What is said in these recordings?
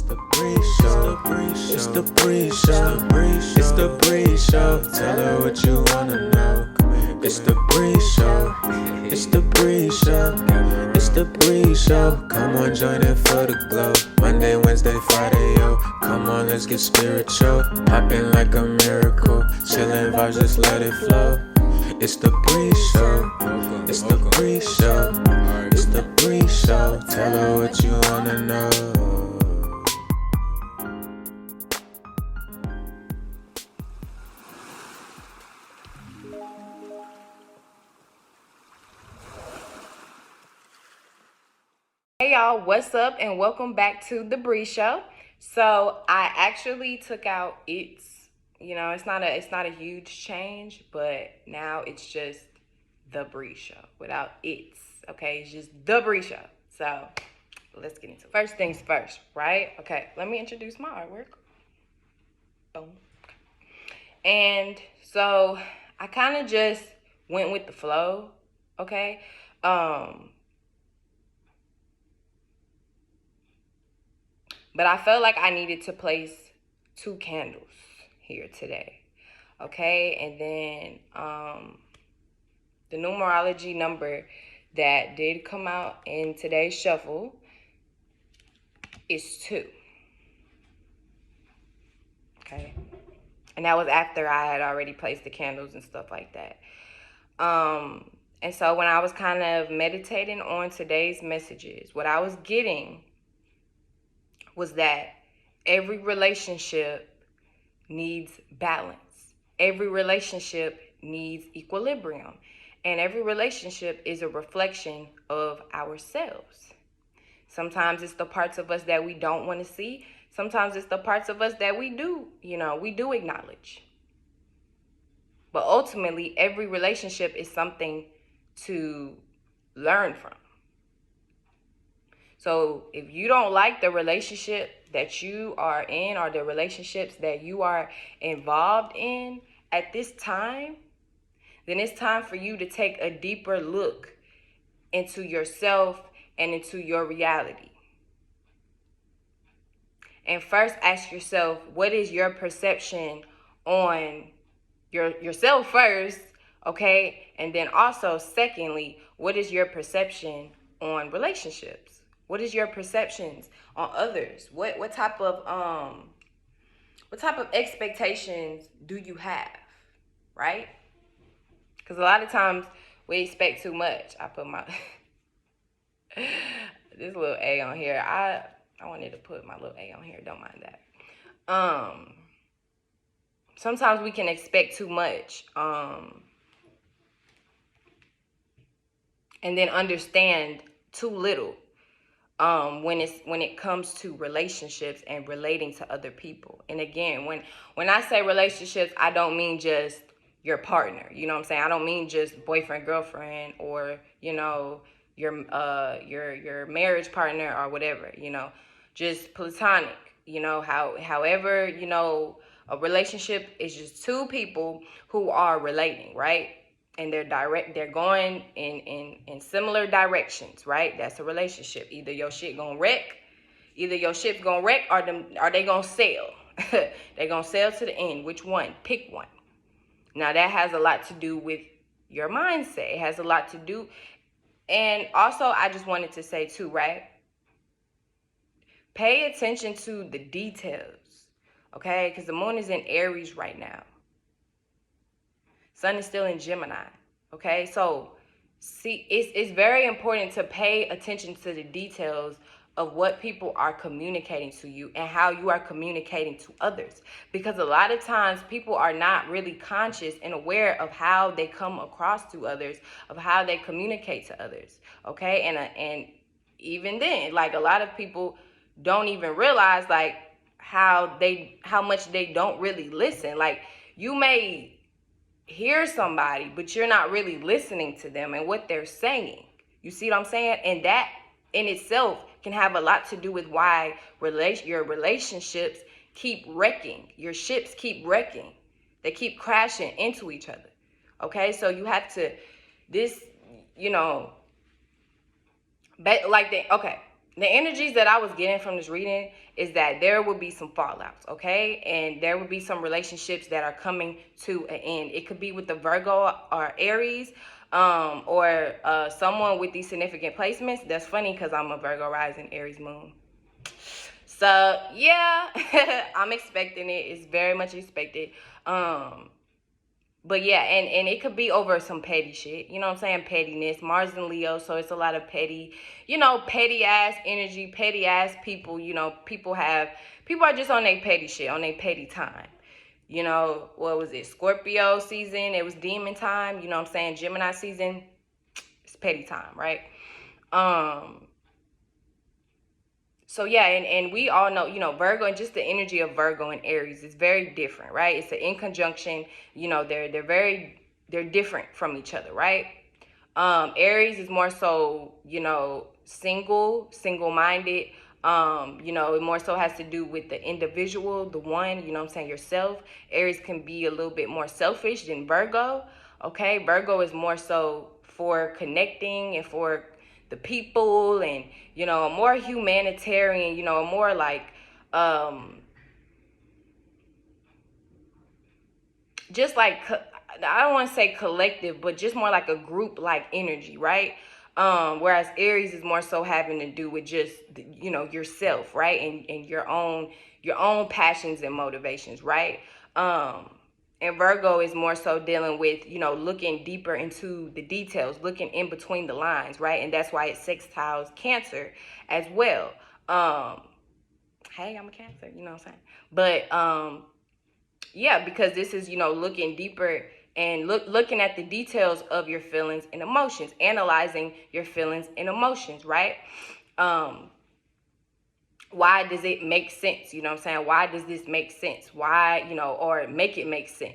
the Bree Show. It's the Bree Show. It's the Bree Show. Tell her what you wanna know. It's the Bree Show. It's the Bree Show. It's the Bree Show. Come on, join it for the glow. Monday, Wednesday, Friday, yo. Come on, let's get spiritual. Popping like a miracle. Chillin' vibes, just let it flow. It's the Bree Show. It's the Bree Show. It's the Bree Show. Tell her what you wanna know. Hey y'all, what's up and welcome back to the Bree Show. So I actually took out it's not a huge change, but now it's just the Bree Show without it's. Okay, it's just the Bree Show. So let's get into it. First things first, right? Okay, let me introduce my artwork. Boom. And so I kind of just went with the flow, okay? But I felt like I needed to place 2 candles here today, okay? And then the numerology number that did come out in today's shuffle is 2, okay? And that was after I had already placed the candles and stuff like that. And so when I was kind of meditating on today's messages, what I was getting was that every relationship needs balance. Every relationship needs equilibrium. And every relationship is a reflection of ourselves. Sometimes it's the parts of us that we don't want to see. Sometimes it's the parts of us that we do acknowledge. But ultimately, every relationship is something to learn from. So if you don't like the relationship that you are in or the relationships that you are involved in at this time, then it's time for you to take a deeper look into yourself and into your reality. And first ask yourself, what is your perception on yourself first, okay? And then also, secondly, what is your perception on relationships? What is your perceptions on others? What type of expectations do you have, right? Because a lot of times we expect too much. I put my this little A on here. I wanted to put my little A on here. Don't mind that. Sometimes we can expect too much. And then understand too little. When it comes to relationships and relating to other people. And again, when I say relationships, I don't mean just your partner. You know what I'm saying? I don't mean just boyfriend, girlfriend, or your marriage partner or whatever. Just platonic. However, a relationship is just 2 people who are relating, right? And they're going in similar directions, right? That's a relationship. Either your ship's gonna wreck, or they gonna sail. They gonna sail to the end. Which one? Pick one. Now that has a lot to do with your mindset. It has a lot to do. And also, I just wanted to say too, right? Pay attention to the details, okay? Because the moon is in Aries right now. Sun is still in Gemini, okay? So, see, it's very important to pay attention to the details of what people are communicating to you and how you are communicating to others. Because a lot of times people are not really conscious and aware of how they come across to others, of how they communicate to others, okay? And even then, like, a lot of people don't even realize, like, how much they don't really listen. Like, you may hear somebody, but you're not really listening to them and what they're saying. You see what I'm saying? And that in itself can have a lot to do with why your relationships keep wrecking. Your ships keep wrecking. They keep crashing into each other. Okay? So you have to, okay. the energies that I was getting from this reading is that there will be some fallouts, okay? And there will be some relationships that are coming to an end. It could be with the Virgo or Aries, or someone with these significant placements. That's funny because I'm a Virgo rising, Aries moon. So, yeah, I'm expecting it. It's very much expected. But yeah, and it could be over some petty shit. You know what I'm saying? Pettiness. Mars and Leo, so it's a lot of petty, petty ass energy, petty ass people. People are just on their petty shit, on their petty time. What was it? Scorpio season, it was demon time. You know what I'm saying? Gemini season, it's petty time, right? So yeah, and we all know, Virgo, and just the energy of Virgo and Aries is very different, right? It's an in conjunction, they're different from each other, right? Aries is more so, single-minded. It more so has to do with the individual, the one, you know what I'm saying, yourself. Aries can be a little bit more selfish than Virgo, okay? Virgo is more so for connecting and for the people, and a more humanitarian, a more like just like, I don't want to say collective, but just more like a group like energy, right? Whereas Aries is more so having to do with just yourself, right? And your own passions and motivations, right? And Virgo is more so dealing with, looking deeper into the details, looking in between the lines, right? And that's why it sextiles Cancer as well. Hey, I'm a Cancer, you know what I'm saying? But yeah, because this is, looking deeper and looking at the details of your feelings and emotions, analyzing your feelings and emotions, right? Why does it make sense? You know what I'm saying? Why does this make sense? Why, or make it make sense,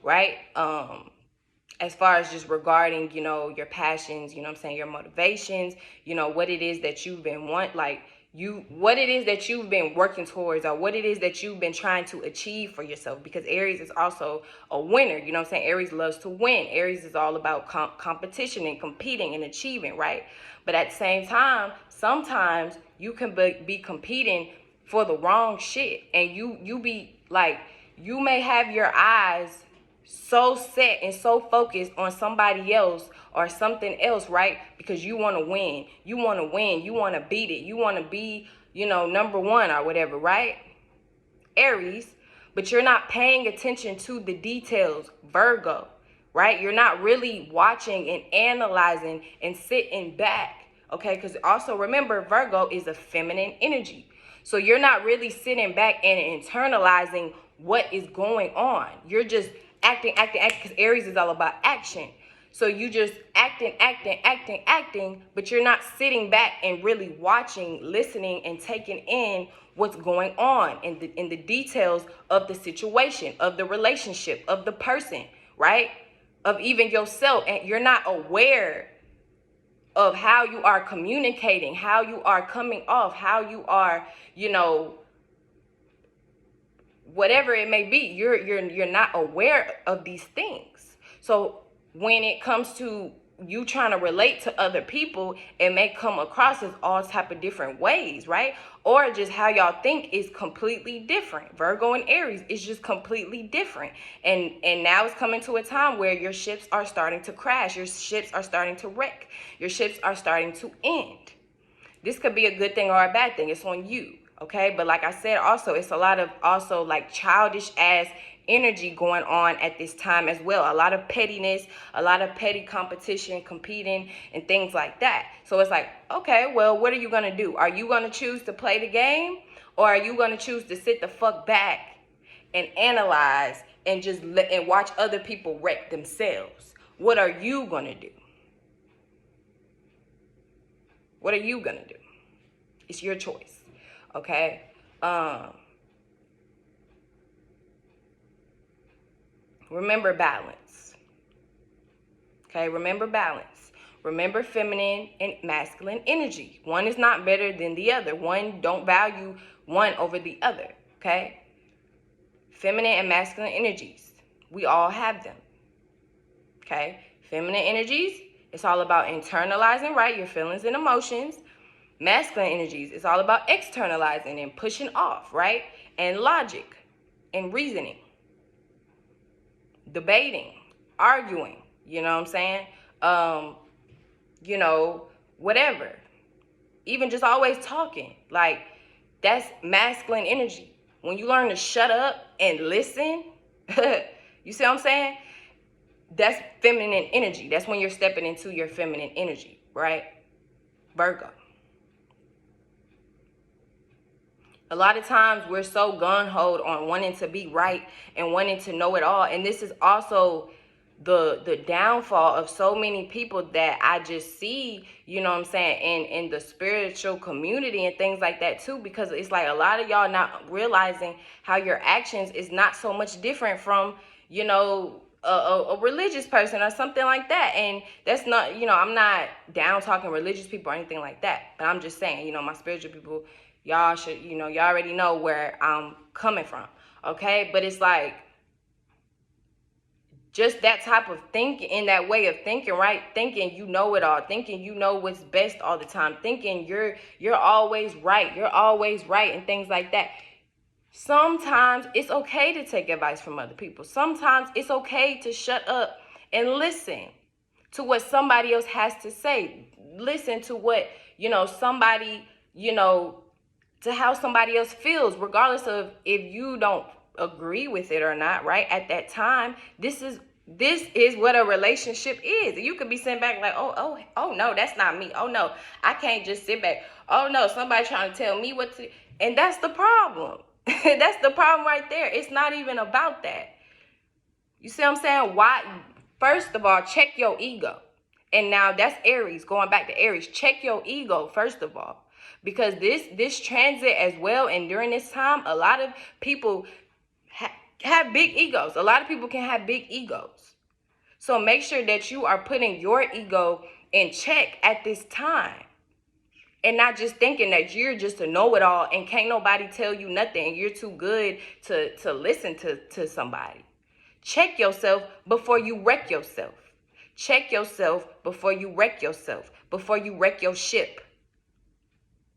right? As far as just regarding, your passions, you know what I'm saying, your motivations, what it is that you've been what it is that you've been working towards, or what it is that you've been trying to achieve for yourself, because Aries is also a winner, you know what I'm saying? Aries loves to win. Aries is all about competition and competing and achieving, right? But at the same time, sometimes you can be competing for the wrong shit, and you be like, you may have your eyes so set and so focused on somebody else or something else, right? Because you want to win. You want to win. You want to beat it. You want to be, number one or whatever, right? Aries. But you're not paying attention to the details, Virgo, right? You're not really watching and analyzing and sitting back, okay? Because also remember, Virgo is a feminine energy. So you're not really sitting back and internalizing what is going on. You're just acting, because Aries is all about action. So you just acting, but you're not sitting back and really watching, listening, and taking in what's going on in the details of the situation, of the relationship, of the person, right? Of even yourself. And you're not aware of how you are communicating, how you are coming off, how you are, whatever it may be, you're not aware of these things. So when it comes to you trying to relate to other people, it may come across as all type of different ways, right? Or just how y'all think is completely different. Virgo and Aries is just completely different. And now it's coming to a time where your ships are starting to crash. Your ships are starting to wreck. Your ships are starting to end. This could be a good thing or a bad thing. It's on you. Okay, but like I said, also, it's a lot of also like childish ass energy going on at this time as well. A lot of pettiness, a lot of petty competition, competing, and things like that. So it's like, okay, well, what are you going to do? Are you going to choose to play the game, or are you going to choose to sit the fuck back and analyze and just and watch other people wreck themselves? What are you going to do? What are you going to do? It's your choice. Okay. Remember balance. Okay, remember balance. Remember feminine and masculine energy. One is not better than the other. One, don't value one over the other. Okay? Feminine and masculine energies. We all have them. Okay? Feminine energies, it's all about internalizing, right? Your feelings and emotions. Masculine energies, it's all about externalizing and pushing off, right? And logic and reasoning, debating, arguing, you know what I'm saying? Whatever. Even just always talking. Like, that's masculine energy. When you learn to shut up and listen, you see what I'm saying? That's feminine energy. That's when you're stepping into your feminine energy, right? Virgo. A lot of times we're so gung-ho on wanting to be right and wanting to know it all. And this is also the downfall of so many people that I just see, you know what I'm saying, in the spiritual community and things like that too, because it's like a lot of y'all not realizing how your actions is not so much different from, a religious person or something like that. And that's not, I'm not down talking religious people or anything like that, but I'm just saying, my spiritual people, y'all should, y'all already know where I'm coming from, okay? But it's like, just that type of thinking, in that way of thinking, right? Thinking you know it all, thinking you know what's best all the time, thinking you're always right, and things like that. Sometimes it's okay to take advice from other people. Sometimes it's okay to shut up and listen to what somebody else has to say. Listen to what, somebody, to how somebody else feels, regardless of if you don't agree with it or not, right? At that time, this is what a relationship is. You could be sitting back like, oh no, that's not me. Oh no, I can't just sit back. Oh no, somebody trying to tell me what to, and that's the problem. That's the problem right there. It's not even about that. You see what I'm saying? Why? First of all, check your ego. And now that's Aries, going back to Aries. Check your ego, first of all. Because this transit as well, and during this time, a lot of people have big egos. A lot of people can have big egos. So make sure that you are putting your ego in check at this time. And not just thinking that you're just a know-it-all and can't nobody tell you nothing. You're too good to listen to somebody. Check yourself before you wreck yourself. Check yourself before you wreck yourself. Before you wreck your ship.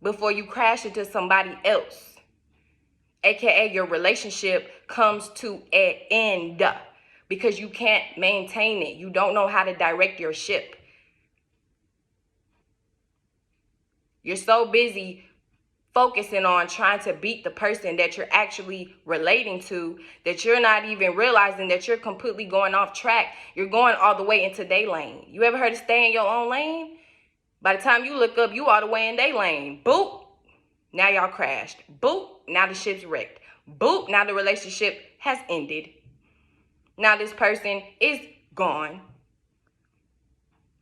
Before you crash into somebody else. AKA your relationship comes to an end. Because you can't maintain it. You don't know how to direct your ship. You're so busy focusing on trying to beat the person that you're actually relating to that you're not even realizing that you're completely going off track. You're going all the way into their lane. You ever heard of stay in your own lane? By the time you look up, you all the way in their lane. Boop. Now y'all crashed. Boop. Now the ship's wrecked. Boop. Now the relationship has ended. Now this person is gone.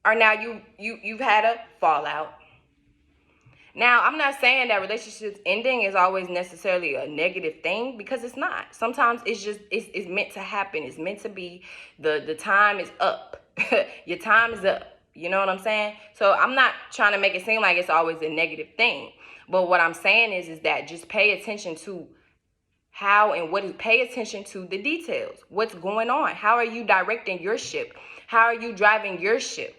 Or now you've had a fallout. Now, I'm not saying that relationships ending is always necessarily a negative thing, because it's not. Sometimes it's just, it's meant to happen. It's meant to be. The time is up. Your time is up. You know what I'm saying? So I'm not trying to make it seem like it's always a negative thing. But what I'm saying is that just pay attention to how and what is, pay attention to the details. What's going on? How are you directing your ship? How are you driving your ship?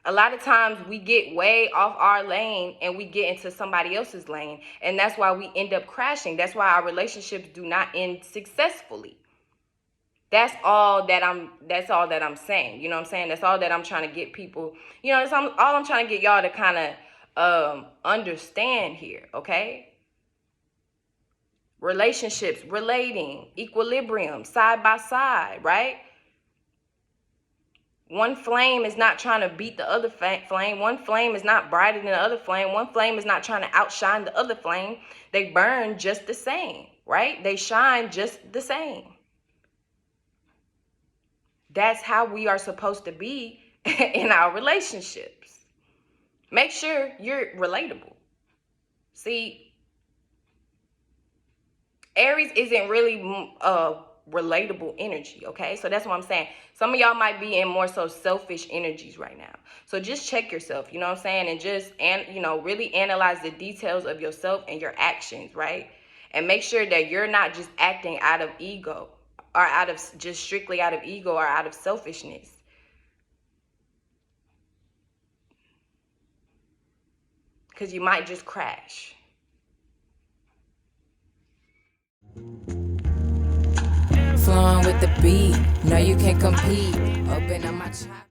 A lot of times we get way off our lane and we get into somebody else's lane. And that's why we end up crashing. That's why our relationships do not end successfully. That's all that I'm saying. You know what I'm saying? That's all that I'm trying to get people, that's all I'm trying to get y'all to kind of understand here, okay? Relationships, relating, equilibrium, side by side, right? One flame is not trying to beat the other flame. One flame is not brighter than the other flame. One flame is not trying to outshine the other flame. They burn just the same, right? They shine just the same. That's how we are supposed to be in our relationships. Make sure you're relatable. See, Aries isn't really relatable energy, okay? So that's what I'm saying. Some of y'all might be in more so selfish energies right now. So just check yourself, you know what I'm saying? And just, really analyze the details of yourself and your actions, right? And make sure that you're not just acting out of ego or just strictly out of ego or out of selfishness. because you might just crash. Flowing with the beat, no you can't compete. Open up my chop.